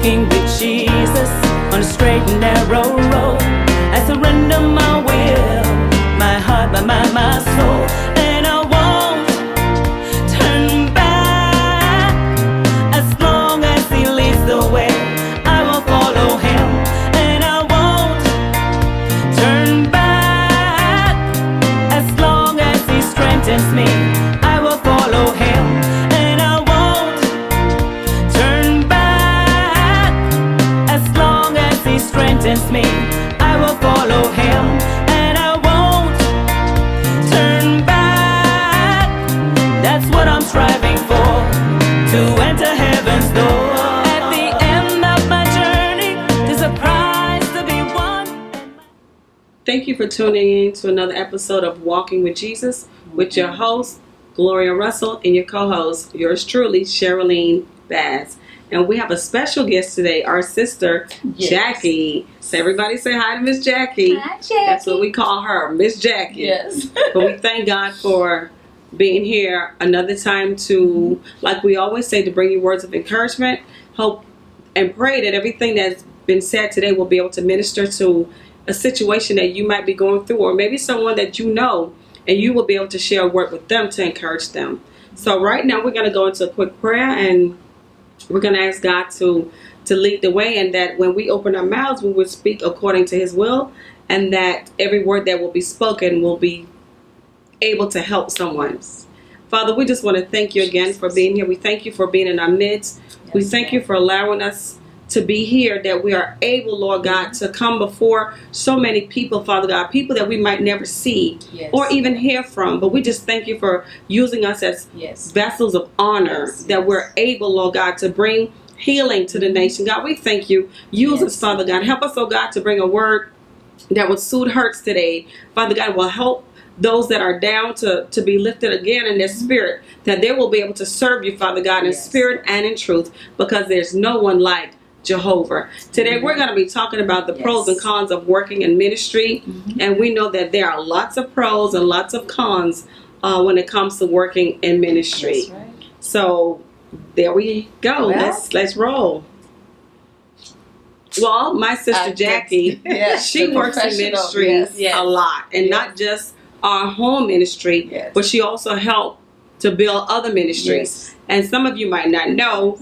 walking with Jesus on a straight and narrow road. I surrender my will, my heart, my mind, my soul, and I won't turn back. As long as He leads the way, I will follow Him, and I won't turn back. As long as He strengthens me, I will follow Him, and I won't turn back. As long as He strengthens me, I will follow Him, and I won't turn back. That's what I'm striving for, to enter heaven's door. At the end of my journey, there's a prize to be won. Thank you for tuning in to another episode of Walking with Jesus with your host, Gloria Russell, and your co-host, yours truly, Sherilyn Baz. And we have a special guest today, our sister, Jackie. So everybody say hi to Miss Jackie. Hi, Jackie. That's what we call her, Miss Jackie. Yes. But we thank God for being here another time to, like we always say, to bring you words of encouragement, hope, and pray that everything that's been said today will be able to minister to a situation that you might be going through, or maybe someone that you know, and you will be able to share a word with them to encourage them. So right now we're going to go into a quick prayer, and we're going to ask God to lead the way, and that when we open our mouths, we would speak according to His will, and that every word that will be spoken will be able to help someone. Father, we just want to thank you again for being here. We thank you for being in our midst. We thank you for allowing us to be here, that we are able, Lord God, to come before so many people, Father God, people that we might never see or even hear from. But we just thank you for using us as vessels of honor, that we're able, Lord God, to bring healing to the nation. God, we thank you. Use us, Father God. Help us, oh God, to bring a word that would soothe hurts today. Father God, will help those that are down to be lifted again in their spirit, that they will be able to serve you, Father God, in spirit and in truth, because there's no one like Jehovah. Today we're going to be talking about the pros and cons of working in ministry, and we know that there are lots of pros and lots of cons when it comes to working in ministry. So there we go. Let's roll. Well, my sister Jackie, she works in ministry a lot, and not just our home ministry, but she also helped to build other ministries. And some of you might not know,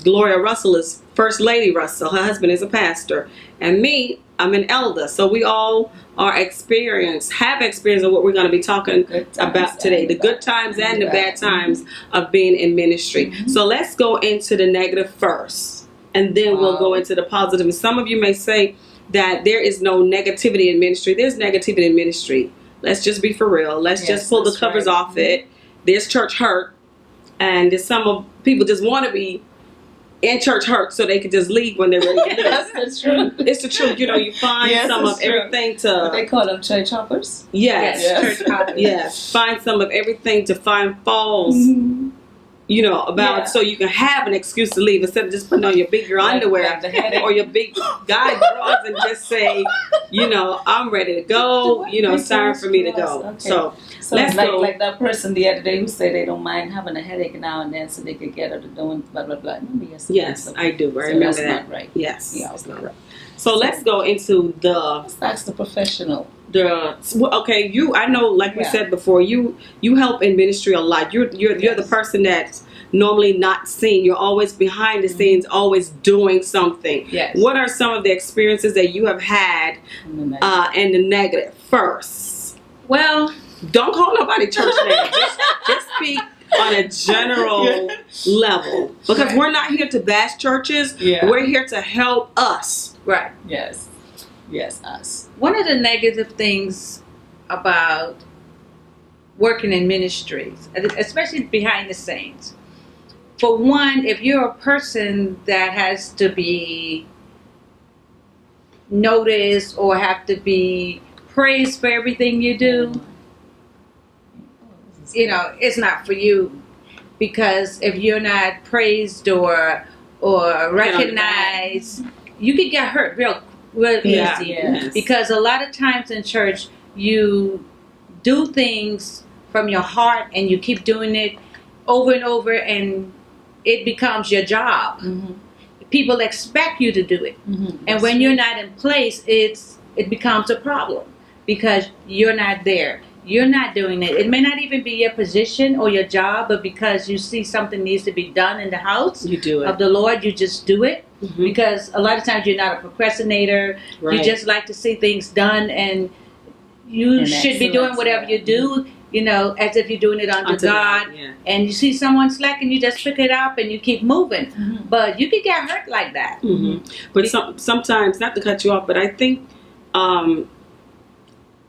Gloria Russell is First Lady Russell. Her husband is a pastor. And me, I'm an elder. So we all have experience of what we're going to be talking about today. The good times and the bad times of being in ministry. So let's go into the negative first, and then we'll go into the positive. And some of you may say that there is no negativity in ministry. There's negativity in ministry. Let's just be for real. Let's just pull the covers off it. There's church hurt. And there's some of people just want to be in church hurt so they can just leave when they're ready to leave. That's true. It's the truth. You know, you find some of everything to... What they call them, church hoppers? Church hoppers. Yes. Find some of everything to find faults, you know, about so you can have an excuse to leave instead of just putting on your underwear or your big guy drawers and just say, you know, I'm ready to go. You know, it's time for me to go. So let's go. Like that person the other day who said they don't mind having a headache now and then so they could get out of doing blah, blah, blah. Yes, I do. I remember that's that. Not right. Yes. Yeah, it's not right. So let's go into that's the professional. Okay, I know, like we said before, you help in ministry a lot. You're the person that's normally not seen. You're always behind the scenes, always doing something. Yes. What are some of the experiences that you have had in the negative first? Well, don't call nobody church name. Just speak on a general level, because we're not here to bash churches. We're here to help us. Right. Yes, us. One of the negative things about working in ministries, especially behind the scenes, for one, if you're a person that has to be noticed or have to be praised for everything you do, you know, it's not for you. Because if you're not praised or recognized, you can get hurt real easy. Because a lot of times in church, you do things from your heart and you keep doing it over and over, and it becomes your job. people expect you to do it. And when you're not in place, it becomes a problem because you're not there. You're not doing it. It may not even be your position or your job, but because you see something needs to be done in the house You do it. of the Lord, you just do it. Mhm. Because a lot of times you're not a procrastinator. Right. You just like to see things done, and you And should be doing excellence, whatever yeah. you do, as if you're doing it unto God. Yeah. And you see someone slacking, you just pick it up and you keep moving. But you could get hurt like that. hmm But sometimes, not to cut you off, but I think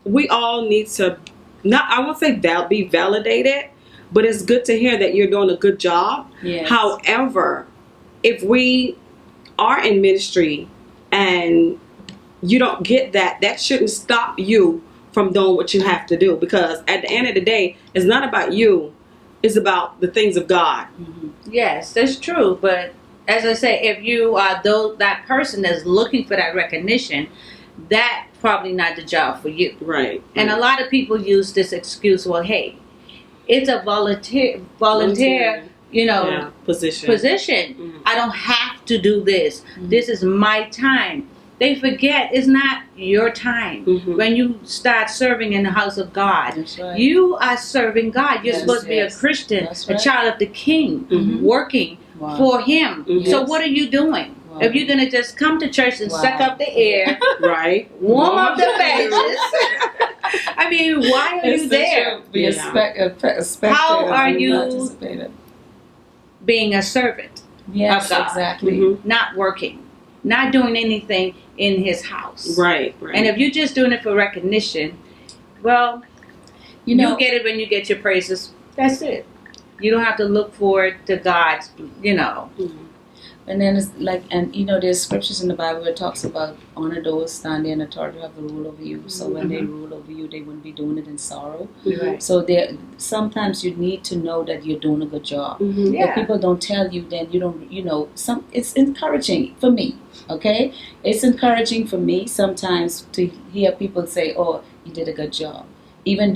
we all need to, I won't say be validated, but it's good to hear that you're doing a good job. Yes. However, if we are in ministry and you don't get that shouldn't stop you from doing what you have to do, because at the end of the day, it's not about you, it's about the things of God. Yes, that's true. But as I say, if you are that person that's looking for that recognition, that's probably not the job for you. Right. And a lot of people use this excuse, well, hey, it's a volunteer Position. position. I don't have to do this. This is my time. They forget it's not your time. When you start serving in the house of God, That's right. you are serving God. You're Yes, supposed to be a yes. Christian, That's a right. child of the King, working Wow. for Him. Mhm. So Yes. what are you doing? Wow. If you're going to just come to church and Wow. suck up the air, Right. warm up the benches, I mean, why are you there? Be a spectator. How are and you- participator. Being a servant, Yes, of God. exactly. Mhm. not working, not doing anything in His house. Right. And if you're just doing it for recognition, well, You know, you get it when you get your praises. That's it. You don't have to look forward to God's, and then it's like, and there's scriptures in the Bible where it talks about honor those standing in authority who have the rule over you. So when they rule over you, they wouldn't be doing it in sorrow. Right. So sometimes you need to know that you're doing a good job. Mhm. Yeah. If people don't tell you, then you don't, it's encouraging for me, okay? It's encouraging for me sometimes to hear people say, oh, you did a good job. Even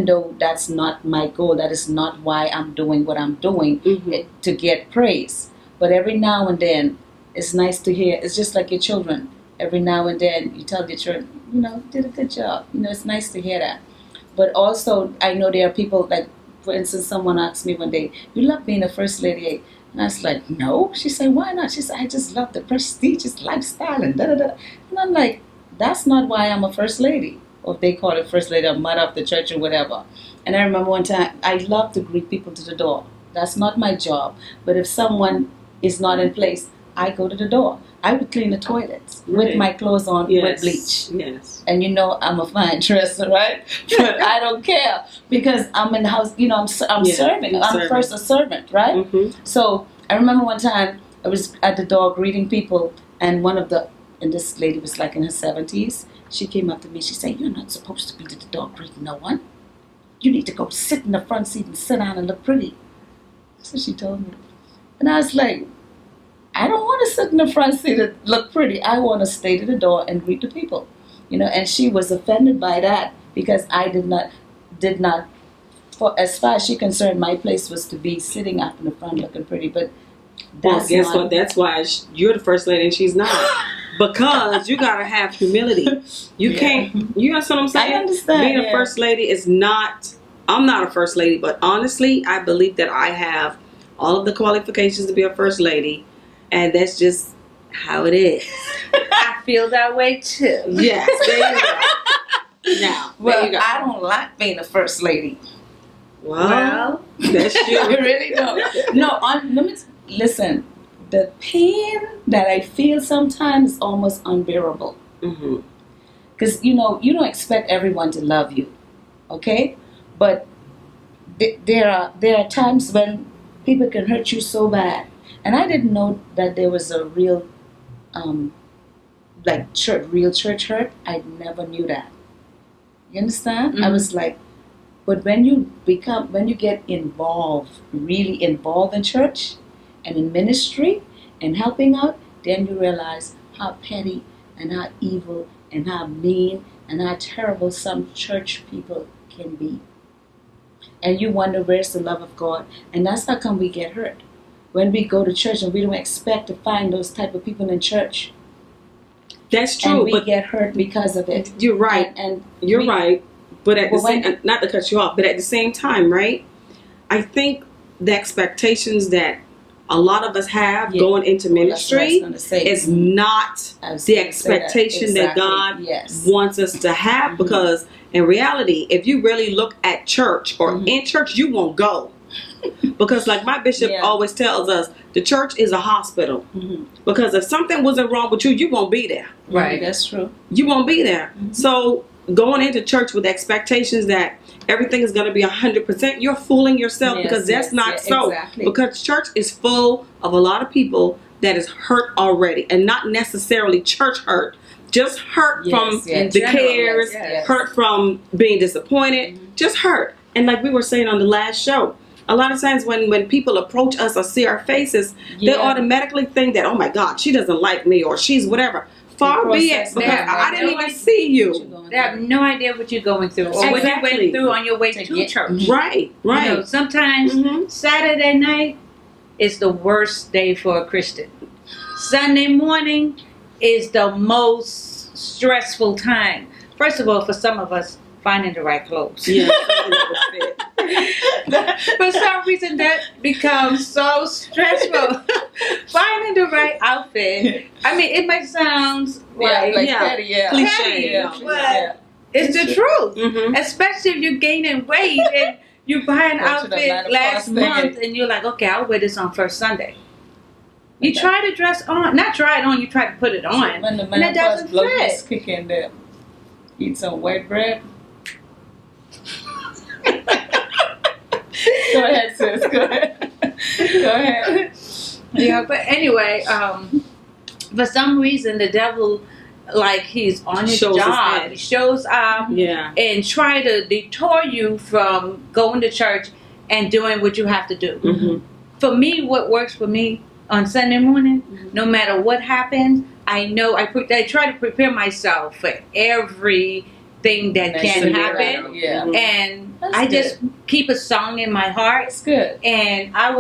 though that's not my goal, that is not why I'm doing what I'm doing, to get praise. But every now and then, it's nice to hear. It's just like your children. Every now and then, you tell your children, did a good job. It's nice to hear that. But also, I know there are people, like, for instance, someone asked me one day, you love being a first lady? And I was like, no. She said, why not? She said, I just love the prestigious lifestyle and da-da-da. And I'm like, that's not why I'm a first lady. Or if they call it first lady, or mother of the church or whatever. And I remember one time, I love to greet people to the door. That's not my job. But if someone is not in place, I go to the door. I would clean the toilets with Right. my clothes on with bleach. Yes. And I'm a fine dresser, right? But I don't care because I'm in the house. I'm Yeah, serving. you're I'm serving. first a servant, right? Mhm. So I remember one time I was at the door greeting people, and this lady was like in her 70s. She came up to me. She said, "You're not supposed to be at the door greeting no one. You need to go sit in the front seat and sit down and look pretty." So she told me, and I was like, I don't want to sit in the front seat and look pretty. I want to stay to the door and greet the people, And she was offended by that because I did not. For as far as she concerned, my place was to be sitting up in the front looking pretty. But Well, that's guess not, what? That's why you're the first lady and she's not. Because you gotta have humility. You can't. You understand what I'm saying? I understand, Being a yeah. first lady is not. I'm not a first lady, but honestly, I believe that I have all of the qualifications to be a first lady, and that's just how it is. I feel that way too. Yes, there you go. Now, there Well, you go. I don't like being a first lady. Well, that's I you. really don't. No, listen. The pain that I feel sometimes is almost unbearable. Mm-hmm. Because, you don't expect everyone to love you, okay? But there are times when people can hurt you so bad. And I didn't know that there was a real, real church hurt. I never knew that. You understand? I Mhm. was like, but when you get involved, really involved in church and in ministry and helping out, then you realize how petty and how evil and how mean and how terrible some church people can be. And you wonder, where's the love of God? And that's how come we get hurt. when we go to church and we don't expect to find those type of people in church. That's true, and we but get hurt because of it. You're right. And you're right. But at the Well, same, not to cut you off, but at the same time, right? I think the expectations that a lot of us have going into ministry is not the expectation that God wants us to have. Because in reality, if you really look at church or in church, you won't go. Because like my bishop always tells us, the church is a hospital. Because if something wasn't wrong with you, you won't be there. Right, that's true. You won't be there. So going into church with expectations that everything is going to be 100%, you're fooling yourself, because that's not so. Exactly. Because church is full of a lot of people that is hurt already, and not necessarily church hurt. Just hurt from the cares, hurt from being disappointed, just hurt. And like we were saying on the last show, a lot of times when people approach us or see our faces, they automatically think that, oh my God, she doesn't like me, or she's whatever. Far be it, because I didn't even see you. They have no idea what you're going through, or what you went through on your way to church. Right, right. You know, sometimes Saturday night is the worst day for a Christian. Sunday morning is the most stressful time. First of all, for some of us, finding the right clothes. Yeah. For some reason, that becomes so stressful. Finding the right outfit. I mean, it might sound cliche, but it's the truth. Especially if you're gaining weight and you buy an outfit last month and you're like, okay, I'll wear this on first Sunday. You try to dress on, not try it on, you try to put it on, when the and it doesn't fit. Kick in there. Eat some white bread. Go ahead, sis. Go ahead. Go ahead. Yeah, but anyway, for some reason, the devil, like, he's on his job. He shows up and try to detour you from going to church and doing what you have to do. For me, what works for me on Sunday morning, no matter what happens, I know I try to prepare myself for everything that can happen. And I just keep a song in my heart. It's good. And I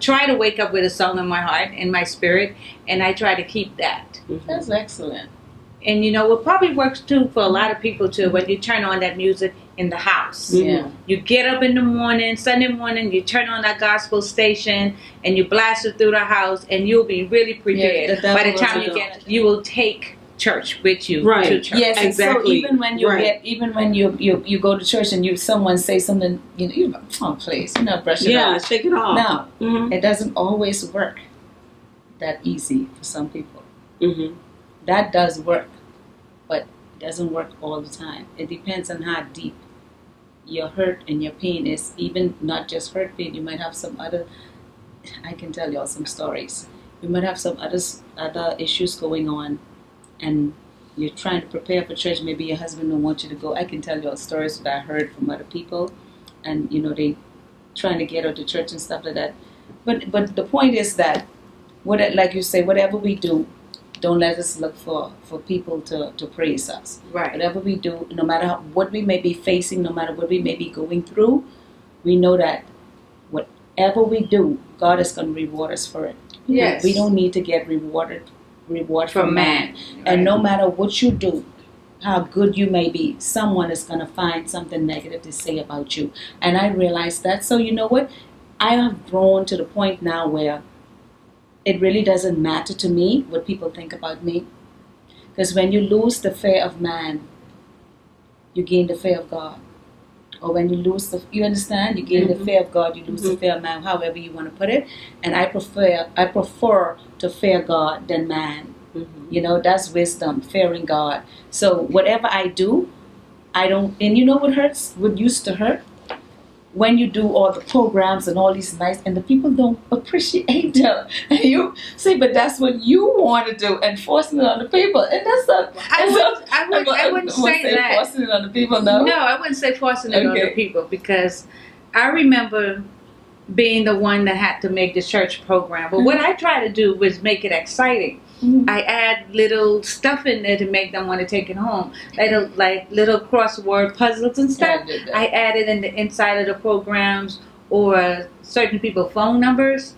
try to wake up with a song in my heart, in my spirit, and I try to keep that. That's excellent. And you know, what probably works too for a lot of people too, when you turn on that music in the house. You get up in the morning, Sunday morning, you turn on that gospel station and you blast it through the house, and you'll be really prepared. By the time you will take church with you to church. Yes, exactly. So even when you go to church and someone say something, oh please, brush it off. Shake it off. No, it doesn't always work that easy for some people. That does work, but it doesn't work all the time. It depends on how deep your hurt and your pain is. Even not just hurt pain, you might have some other. I can tell y'all some stories. You might have some other issues going on, and you're trying to prepare for church. Maybe your husband don't want you to go. I can tell y'all stories that I heard from other people, and they trying to get out to church and stuff like that. But the point is that, like you say, whatever we do, don't let us look for people to praise us. Right. Whatever we do, no matter what we may be facing, no matter what we may be going through, we know that whatever we do, God is going to reward us for it. Yes. We don't need to get reward from man. Right. And no matter what you do, how good you may be, someone is going to find something negative to say about you. And I realized that. So you know what? I have grown to the point now where it really doesn't matter to me what people think about me. Because when you lose the fear of man, you gain the fear of God. Or when you lose you understand? You gain the fear of God, you lose the fear of man, however you want to put it. And I prefer to fear God than man. That's wisdom, fearing God. So whatever I do, I don't, and you know what hurts? What used to hurt? When you do all the programs and all these nice, and the people don't appreciate them. And you say, but that's what you want to do, and forcing it on the people. And that's not. I wouldn't say that. Forcing it on the people, no? No, I wouldn't say forcing it on the people, because I remember being the one that had to make the church program. But what I try to do was make it exciting. I add little stuff in there to make them want to take it home. Like little crossword puzzles and stuff. I added in the inside of the programs, or certain people phone numbers.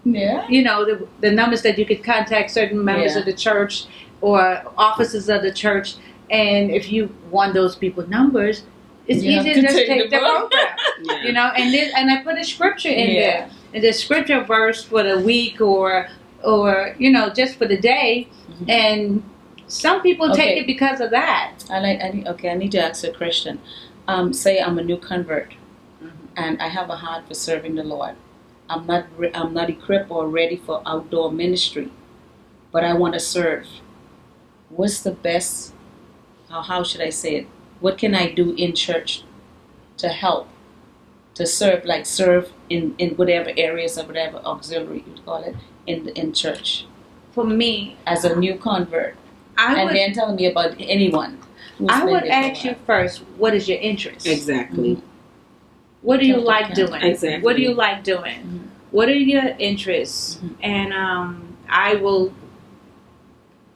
Yeah. You know, the numbers that you could contact certain members of the church or officers of the church. And if you want those people's numbers, it's You easy have to to just take take the the book. program. Yeah. You know, and I put a scripture in Yeah. there. And the scripture verse for the week or you know, just for the day. Mhm. And some people take Okay. it because of that. I need to ask a question. Say I'm a new convert, and I have a heart for serving the Lord. I'm not equipped or ready for outdoor ministry, but I want to serve. What's the best? How should I say it? What can I do in church to help, to serve, like serve in whatever areas or whatever auxiliary you call it in church For me, as a new convert? I And would then tell me about anyone. who's I been would there for a ask you while. first, what is your interest? Exactly. Mhm. What do you Tell like them. doing? Exactly. What do you like doing? Mhm. What are your interests? Mhm. And I will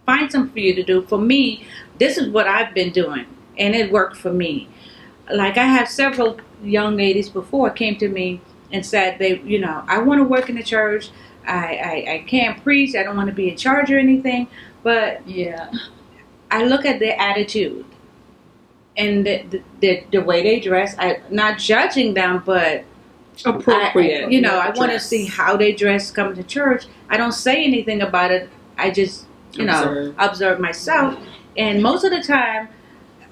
find something for you to do. For me, this is what I've been doing, and it worked for me. Like I have several young ladies before came to me and said they, you know, I want to work in the church. I can't preach. I don't want to be in charge or anything. But Yeah. I look at their attitude and the way they dress. I'm not judging them, but Appropriate. you know, I want to dress. see how they dress coming to church. I don't say anything about it. I just, you know, observe myself. And most of the time,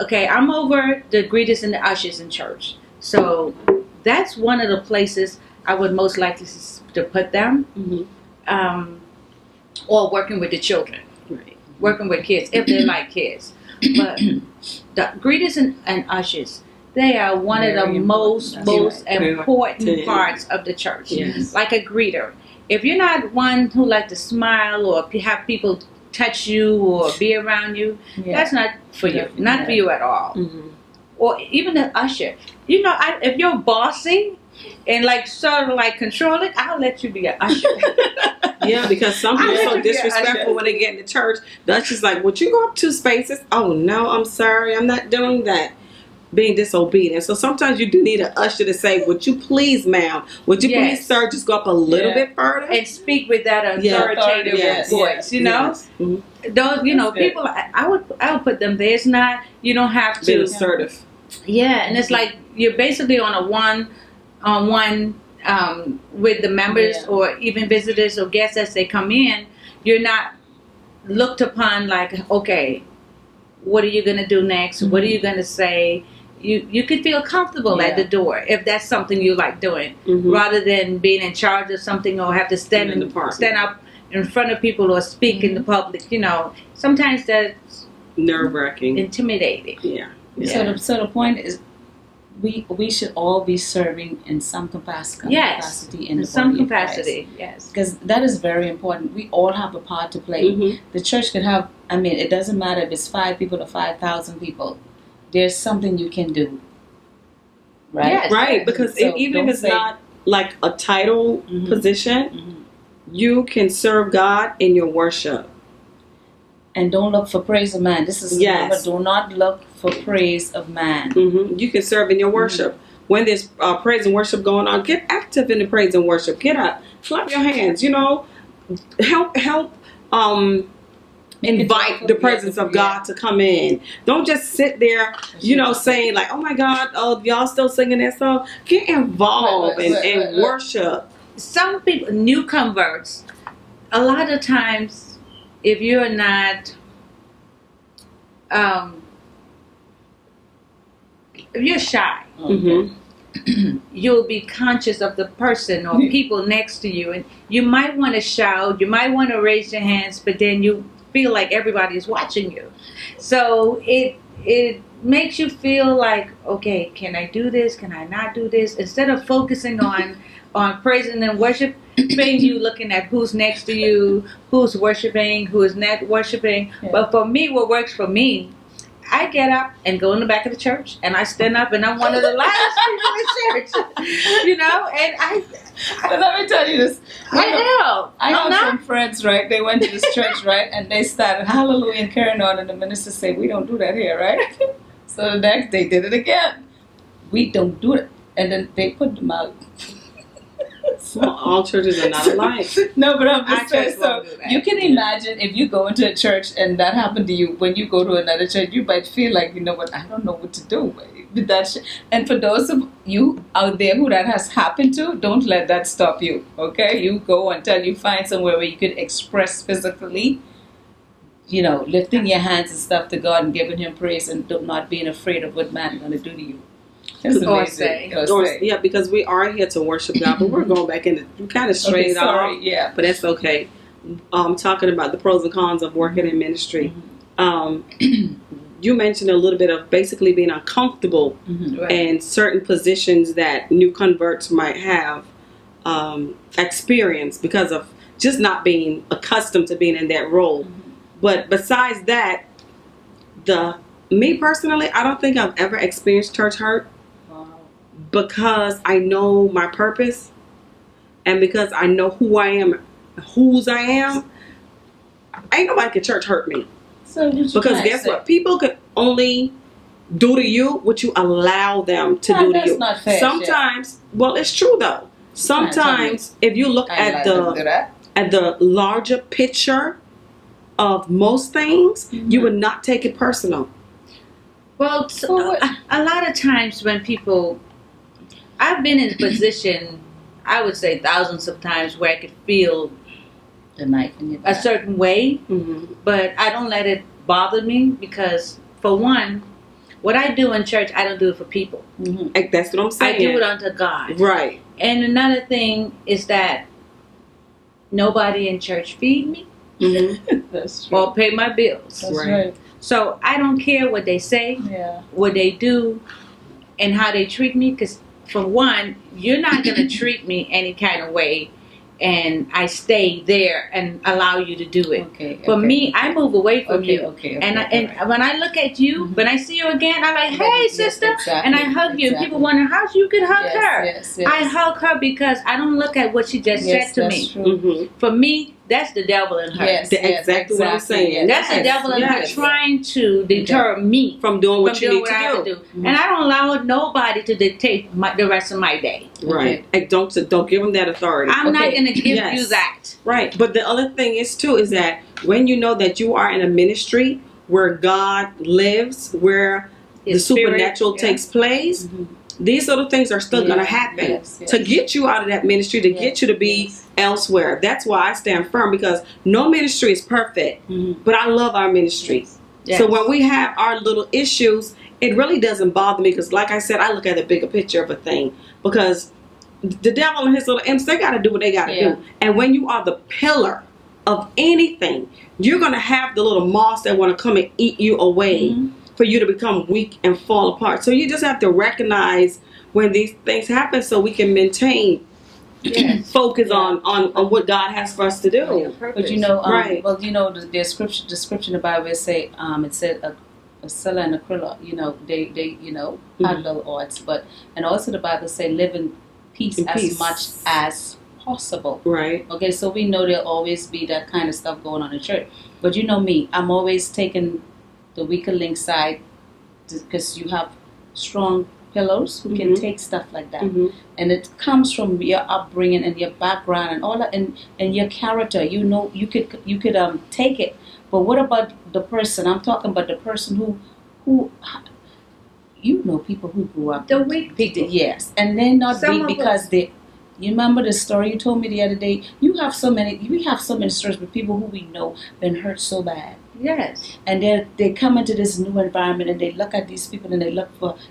okay, I'm over the greeters and the ushers in church. So that's one of the places I would most likely to put them. Mhm. Or working with the children, Right. working with kids if they like kids. But the greeters and ushers, they are one of Very the important. most That's right. important parts of the church. Yes. Like a greeter. If you're not one who like to smile or have people touch you or be around you, Yeah. that's not for you. Definitely Not not. for you at all. Mhm. Or even the usher. You know, if you're bossy and like sort of like control it, I'll let you be an usher. Yeah, because some people I are so like to be an disrespectful usher. when they get into church. That's just like, would you go up 2 spaces? Oh no, I'm sorry, I'm not doing that. Being disobedient. So sometimes you do need an usher to say, would you please, ma'am? Would you please, Yes. sir, just go up a little Yeah. bit further? And speak with that authoritative Yes. voice, you know? Yes. Mhm. Those, you know, That's good. people, I would put them there. It's not, you don't have Being to. assertive. Yeah, and it's like you're basically on a one-on-one with the members Yeah. or even visitors or guests as they come in. You're not looked upon like, okay, what are you going to do next? What are you going to say? You could feel comfortable at Yeah. the door if that's something you like doing, Mhm. rather than being in charge of something or have to stand In the park. stand up in front of people or speak in the public. You know, sometimes that's Nerve-wracking. intimidating. Yeah. Yeah. So the point is, we should all be serving in some capacity. Yes, capacity in the some body of Christ. capacity. Yes. Because that is very important. We all have a part to play. Mhm. The church could have, I mean, it doesn't matter if it's 5 people or 5,000 people. There's something you can do. Right? Yes. Right, because So even don't if it's say- not like a title Mhm. position, Mhm. you can serve God in your worship. And don't look for praise of man. This is Yes. remember, do not look for praise of man. You can serve in your worship. When there's praise and worship going on, get active in the praise and worship. Get up, clap your hands. You know, help. Make it Invite joyful, the presence yeah. of God to come in. Don't just sit there, you know, saying like, "Oh my God, oh y'all still singing that song." Get involved and worship. Some people, new converts, a lot of times, if you're not, if you're shy, you'll be conscious of the person or people next to you, and you might want to shout, you might want to raise your hands, but then you feel like everybody is watching you. So it makes you feel like, okay, can I do this? Can I not do this? Instead of focusing on praising and worship, you looking at who's next to you, who's worshiping, who is not worshiping. Yeah. But for me, what works for me, I get up and go in the back of the church, and I stand up, and I'm one of the loudest people in church, you know. And But let me tell you this. I know. I I'm have not- some friends, right? They went to this church, right? And they started hallelujah and carrying on, and the minister said, "We don't do that here," right? So the next day did it again. We don't do it. And then they put them out. Well, all churches are not alike. No, but I'm Our just saying, church so won't do that. you can imagine if you go into a church and that happened to you, when you go to another church, you might feel like, you know what, I don't know what to do with that shit. And for those of you out there who that has happened to, don't let that stop you, okay? You go until you find somewhere where you can express physically, you know, lifting your hands and stuff to God and giving Him praise and not being afraid of what man is going to do to you. That's Or amazing. say. Or say. Yeah, because we are here to worship God, but we're going back into kind of straight off. sorry, yeah. But that's okay. Talking about the pros and cons of working in ministry. You mentioned a little bit of basically being uncomfortable Mm-hmm. Right. in certain positions that new converts might have experienced because of just not being accustomed to being in that role. But besides that, me personally, I don't think I've ever experienced church hurt Wow. because I know my purpose and because I know who I am, whose I am. Ain't nobody can church hurt me. So Because guess what? People could only do to you what you allow them to do to That's you. not fair. Sometimes, well, it's true though. Sometimes, if you look at the larger picture of most things, you would not take it personal. Well, a lot of times when people, I've been in a position, I would say thousands of times, where I could feel the knife in your a back. certain way, Mm-hmm. but I don't let it bother me because, for one, what I do in church, I don't do it for people. Mm-hmm. That's what I'm saying. I do it unto God. Right. And another thing is that nobody in church feed me Mm-hmm. That's true. or pay my bills. That's Right. right. So I don't care what they say, Yeah. what they do, and how they treat me. Because for one, you're not going to treat me any kind of way, and I stay there and allow you to do it. Okay. For okay. me, I move away from Okay. you. Okay. And alright. when I look at you, Mhm. when I see you again, I'm like, hey, Yes, sister. exactly, And I hug you. exactly. People wonder how you could hug Yes, her. Yes, yes. I hug her because I don't look at what she just Yes, said to that's me. True. Mm-hmm. For me, that's the devil in her. Yes, That's yes, exactly what I'm saying. yes, That's the Yes, devil in her yes. trying to deter me From doing what from you doing need what I have to to do. do. And I don't allow nobody to dictate the rest of my day. Right. And don't give them that authority. I'm not Okay. going to give Yes. you that. Right. But the other thing is too is that when you know that you are in a ministry where God lives, where the His spirit, supernatural yeah. takes place, Mhm. these little things are still going to happen Yes, yes. to get you out of that ministry, to get you to be Yes. elsewhere. That's why I stand firm, because no ministry is perfect, Mhm. but I love our ministry. Yes. So when we have our little issues, it really doesn't bother me, because like I said, I look at the bigger picture of a thing, because the devil and his little imps, they got to do what they got to Yeah. do. And when you are the pillar of anything, you're going to have the little moths that want to come and eat you away Mhm. for you to become weak and fall apart. So you just have to recognize when these things happen so we can maintain Yes. focus Yeah. on what God has for us to Your do. purpose. But you know, Right. well, you know, the description of the Bible say, it said a Scylla and Aquila, you know, they had Mhm. little odds, but and also the Bible say live in peace In as peace. much as possible. Right. Okay, so we know there'll always be that kind of stuff going on in church. But you know me, I'm always taking the weaker link side, because you have strong pillars who can Mhm. take stuff like that. Mm-hmm. And it comes from your upbringing and your background and all that, and your character. You know, you could take it. But what about the person? I'm talking about the person who you know, people who grew up The weak people. Yes, and they're not Some weak of because us- they. You remember the story you told me the other day? We have so many stories with people who we know been hurt so bad, Yes. and they come into this new environment and they look at these people and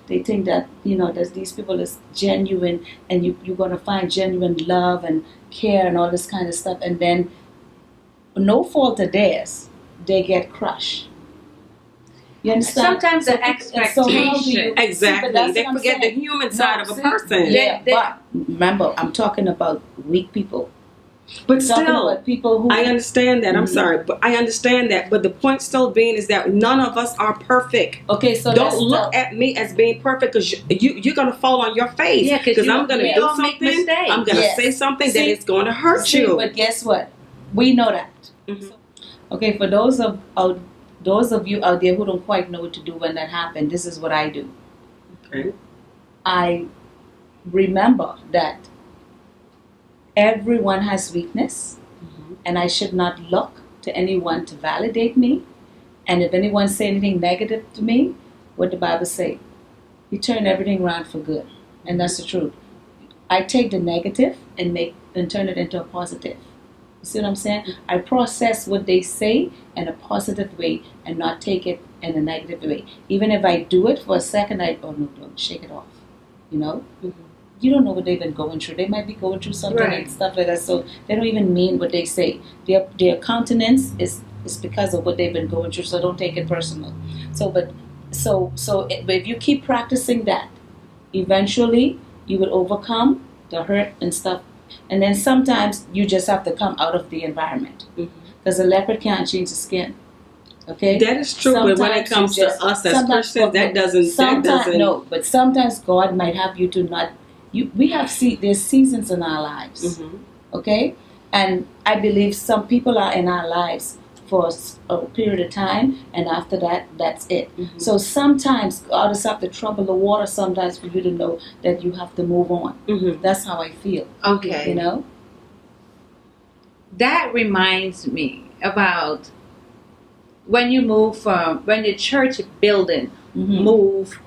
they think that, you know, that these people is genuine, and you're gonna find genuine love and care and all this kind of stuff, and then no fault of theirs, they get crushed. You understand? Sometimes the So how do you- expectation. but Exactly. that's They what I'm forget the saying. human side of a see, person. Yeah, They- but remember, I'm talking about weak people. But I'm talking still, about people who I understand that. I'm Mhm. sorry, but I understand that. But the point still being is that none of us are perfect. Okay, so Don't look at me as being perfect, because you're gonna fall on your face. Yeah, 'cause I'm gonna we do all make something. mistakes. I'm gonna Yes. say something that See? is going to hurt See, you. but guess what? We know that. Mhm. Okay, for those of you out there who don't quite know what to do when that happened, this is what I do. Okay. I remember that everyone has weakness, and I should not look to anyone to validate me. And if anyone say anything negative to me, what the Bible say? You turn everything around for good, and that's the truth. I take the negative and turn it into a positive. You see what I'm saying? I process what they say in a positive way and not take it in a negative way. Even if I do it for a second, no, shake it off. You know? You don't know what they've been going through. They might be going through something Right. and stuff like that. So they don't even mean what they say. Their countenance is because of what they've been going through. So don't take it personal. But if you keep practicing that, eventually you will overcome the hurt and stuff. And then sometimes you just have to come out of the environment, because a leopard can't change the skin. Okay, That is true, but when it comes to us as Christians, that doesn't. No, but sometimes God might have you to not. There's seasons in our lives. Okay, and I believe some people are in our lives for a period of time, and after that, that's it. So sometimes God has have to trouble the water sometimes for you to know that you have to move on. That's how I feel. Okay. You know? That reminds me about when the church building moved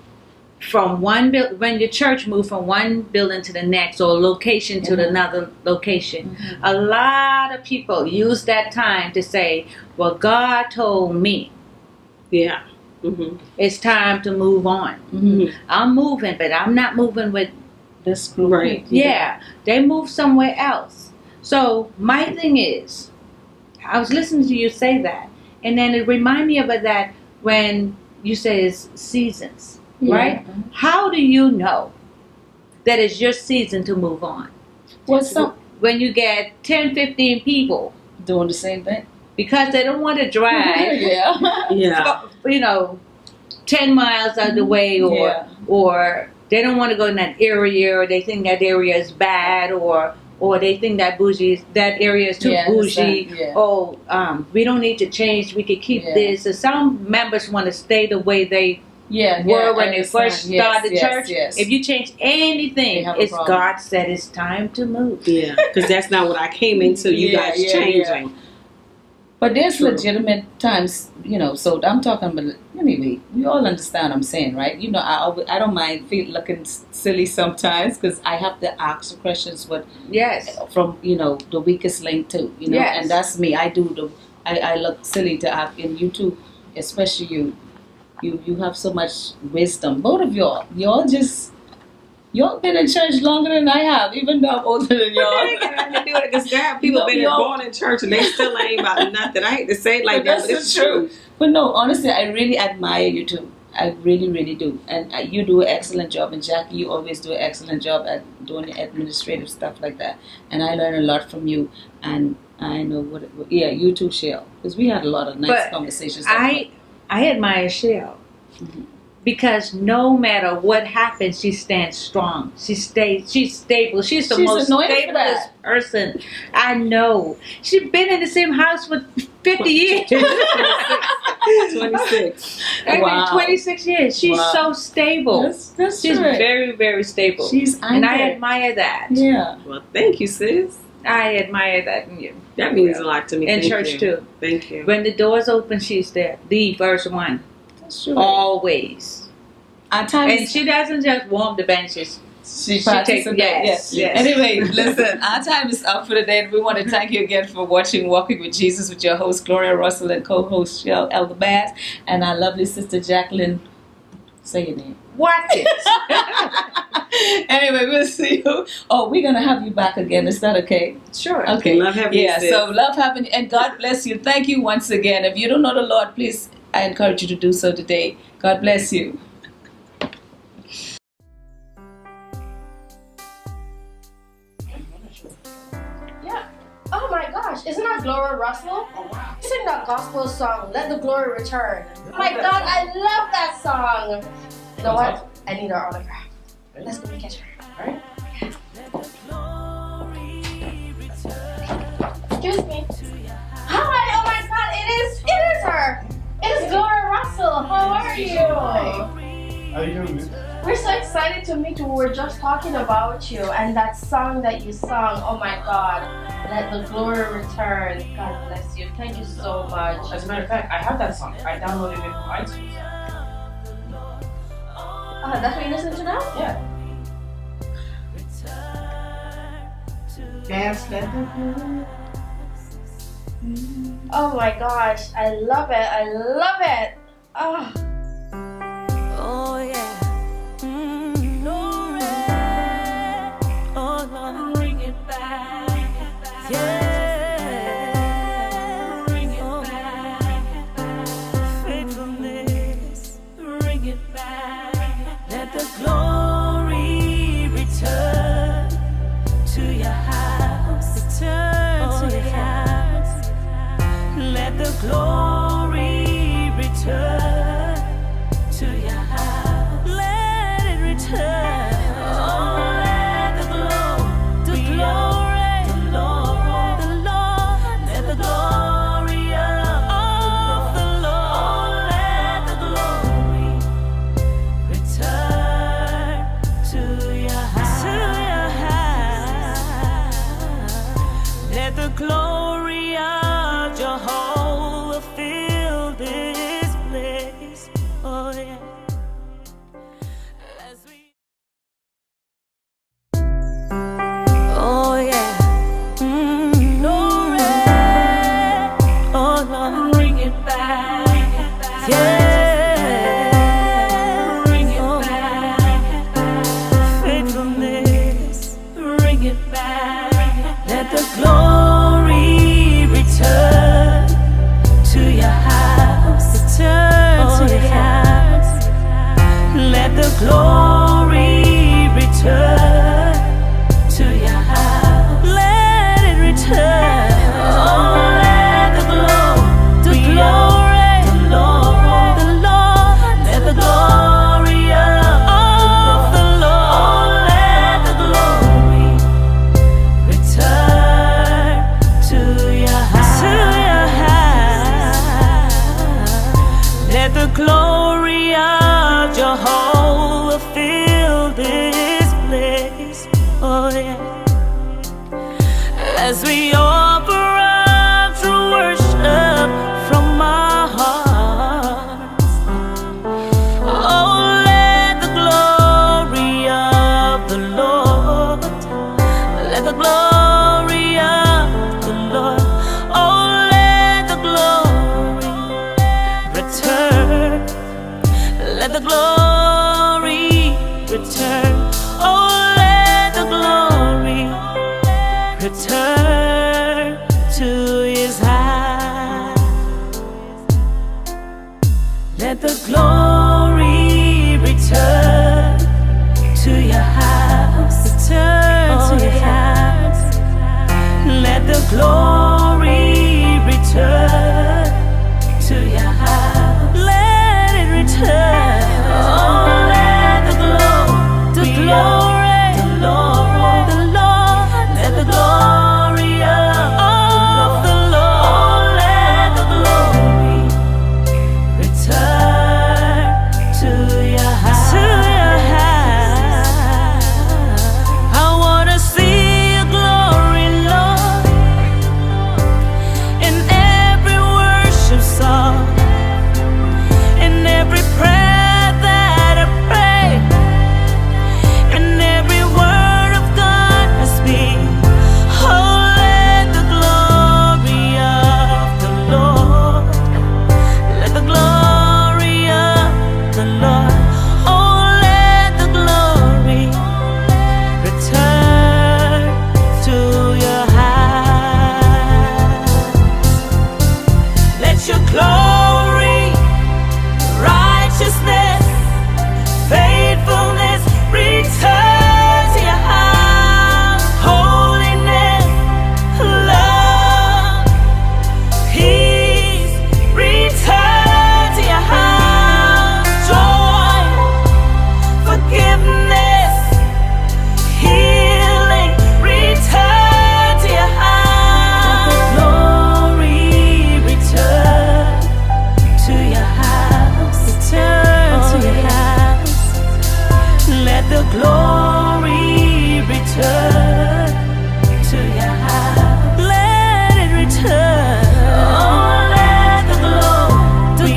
from when your church moved from one building to the next, or location to another location. A lot of people use that time to say, well, God told me it's time to move on. I'm moving, but I'm not moving with This group. Right. Yeah, they move somewhere else. So my thing is, I was listening to you say that, and then it reminded me of that when you say it's seasons, right? How do you know that it's your season to move on? Well, When you get 10, 15 people doing the same thing. because they don't want to drive, Yeah. 10 miles out of the way, or they don't want to go in that area, or they think that area is bad, or they think that area is too bougie. We don't need to change. We could keep this. So some members want to stay the way they were when they first started the church. If you change anything, it's God said it's time to move. Yeah, because that's not what I came into. You guys changing. But there's legitimate times, so I'm talking about, anyway, we all understand what I'm saying, right? I don't mind looking silly sometimes, because I have to ask the questions from, the weakest link too, and that's me. I look silly to ask, and you too, especially you have so much wisdom. Both of y'all been in church longer than I have, even though I'm older than y'all. Because there are people been born in church and they still ain't about nothing. I hate to say it like that, but it's true. But no, honestly, I really admire you too. I really, really do. And you do an excellent job. And Jackie, you always do an excellent job at doing the administrative stuff like that. And I learn a lot from you. And I know you too, Shell. Because we had a lot of nice conversations. I admire Shell. Because no matter what happens, she stands strong. She's stable. She's the most stablest person I know. She's been in the same house for 50 years. 26. Wow. 26 years. She's so stable. That's She's right. very, very stable. And I admire that. Yeah. Well, thank you, sis. I admire that in you. That means a lot to me. In church too. Thank you. When the doors open, she's there. The first one. That's true. Always. And she doesn't just warm the benches. She participates. Yes. Anyway, listen, our time is up for the day. And we want to thank you again for watching Walking with Jesus with your host, Gloria Russell, and co-host, Shell Elder Bass, and our lovely sister, Jacqueline. Say your name. What is? Anyway, we'll see you. Oh, we're going to have you back again. Is that okay? Sure. Okay. Love having you, sis. So love having you. And God bless you. Thank you once again. If you don't know the Lord, please, I encourage you to do so today. God bless you. Oh my gosh, isn't that Gloria Russell? Oh wow. Sing that gospel song, Let the Glory Return. Oh my god, I love that song. You know what? I need her autograph. Let's go catch her. Alright? Excuse me. Hi, oh my god, it is her. It is Gloria Russell. How are you? How you doing, man? We're so excited to meet you. We were just talking about you and that song that you sung. Oh my God. Let the glory return. God bless you. Thank you so much. As a matter of fact, I have that song. I downloaded it from iTunes. That's what you listen to now? Yeah. Dance, let the glory. Oh my gosh. I love it. I love it. Oh. Oh yeah. Glory. Oh Lord, bring it back. Yeah. Bring it back. Faithfulness, bring it back. Let the glory return to your house. Return to your house. Let the glory return to your house. Let it return. Oh, let the glory, the glory, the Lord, let the glory of the Lord, let the glory return to your house. To your house. Let the glory of Jehovah fill this place. Oh yeah. As we Oh yeah. Glory. Oh Lord, bring it back. Yeah. Bring it back. Faithfulness, bring it back. Let the glory return to your house. Return to your house. Let the glory return to your house. Let it return. Oh, let the glory, the glory, the Lord, let the glory of the Lord, let the glory return to your house. To your house. Let the glory of Jehovah fill this place. Oh yeah. As we offer up true worship from our hearts. Oh, let the glory of the Lord, let the glory of the Lord, oh, let the glory return. Let the glory return. Oh, let the glory return to his house. Let the glory return to your house. Return to your house. Let the glory return to your house. Let it return. Oh, let the glory, the glory, the Lord, let the glory of the Lord, let the glory return glory return to your house. Let it return. Oh, let the glory,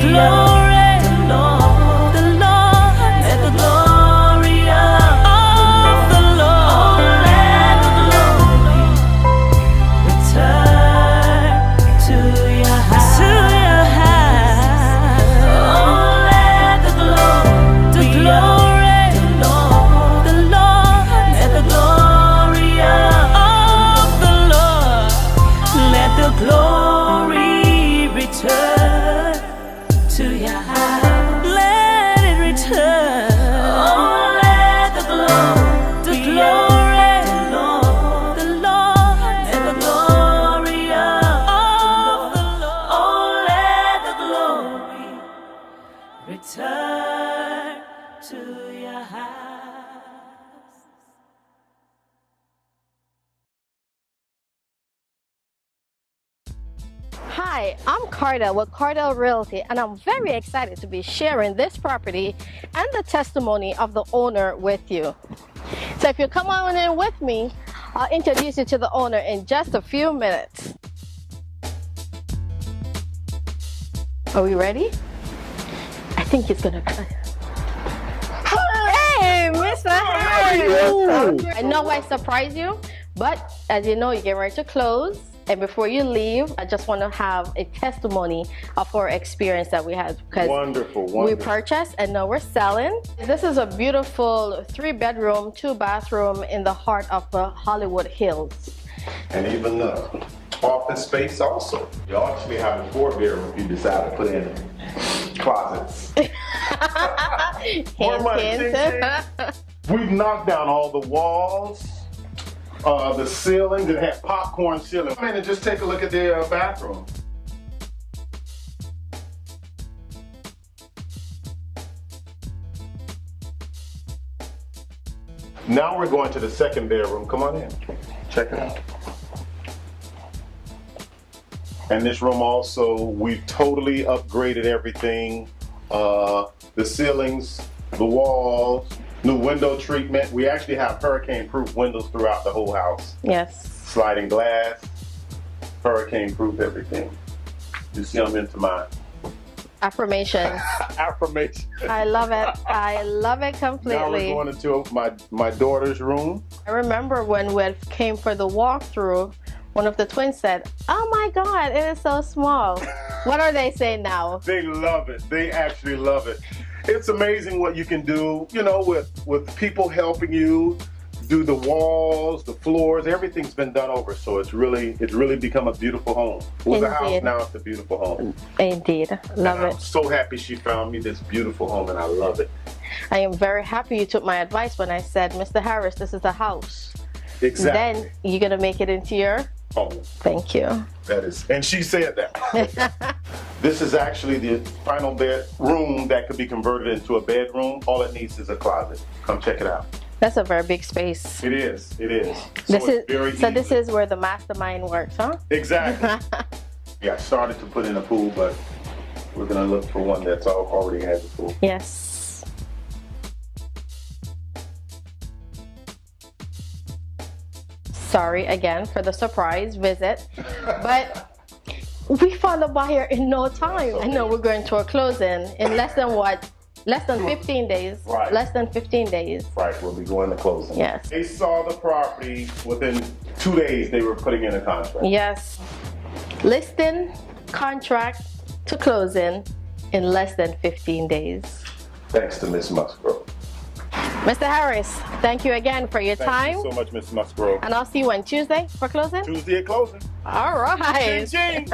the Lord, let the glory of the Lord, let the glory return to your house. To your house. Oh, let the glory, the Lord, let the glory of the Lord, let the glory return to your house. Let it return. Oh, let the glory, the Lord, let the glory of the Lord. Oh, let the glory return to your house. Hi, I'm Cardell with Cardell Realty, and I'm very excited to be sharing this property and the testimony of the owner with you. So if you come on in with me, I'll introduce you to the owner in just a few minutes. Are we ready? I think he's gonna cut. Hey, Mr. Harris! I know I surprised you, but as you know, you're getting ready to close. And before you leave, I just want to have a testimony of our experience that we had, because Wonderful. we purchased and now we're selling. This is a beautiful 3-bedroom, 2-bathroom in the heart of the Hollywood Hills. And even the office space also. You actually have a 4-bedroom if you decide to put in closets. More money. Hint, Ching, hint. ching. We've knocked down all the walls, the ceilings. It had popcorn ceiling. Come in and just take a look at the bathroom. Now we're going to the 2nd bedroom. Come on in. Check it out. And this room also, we've totally upgraded everything. The ceilings, the walls, new window treatment. We actually have hurricane-proof windows throughout the whole house. Yes. Sliding glass, hurricane-proof everything. You see I'm into my Affirmations. affirmation. I love it. I love it completely. Now we're going into my daughter's room. I remember when we came for the walkthrough, one of the twins said, "Oh my God, it is so small." What are they saying now? They love it. They actually love it. It's amazing what you can do, you know, with people helping you do the walls, the floors. Everything's been done over, so it's really become a beautiful home. It was a house, now it's a beautiful home. Indeed, love And it. I'm so happy she found me this beautiful home, and I love it. I am very happy you took my advice when I said, "Mr. Harris, this is a house." Exactly. Then you're gonna make it into your home. Thank you. That is, and she said that. This is actually the final bedroom that could be converted into a bedroom. All it needs is a closet. Come check it out. That's a very big space. It is. It is. This is where the mastermind works, huh? Exactly. Yeah, I started to put in a pool, but we're gonna look for one that's already has a pool. Yes. Sorry again for the surprise visit, but we found a buyer in no time. I know we're going to a closing in less than what? Less than 15 days. Right. Less than 15 days. Right, we'll be going to closing. Yes. They saw the property within 2 days. They were putting in a contract. Yes. Listing, contract to closing in less than 15 days. Thanks to Miss Musgrove. Mr. Harris, thank you again for your time. Thank you so much, Miss Musgrove. And I'll see you on Tuesday for closing. Tuesday at closing. All right. Ching, ching.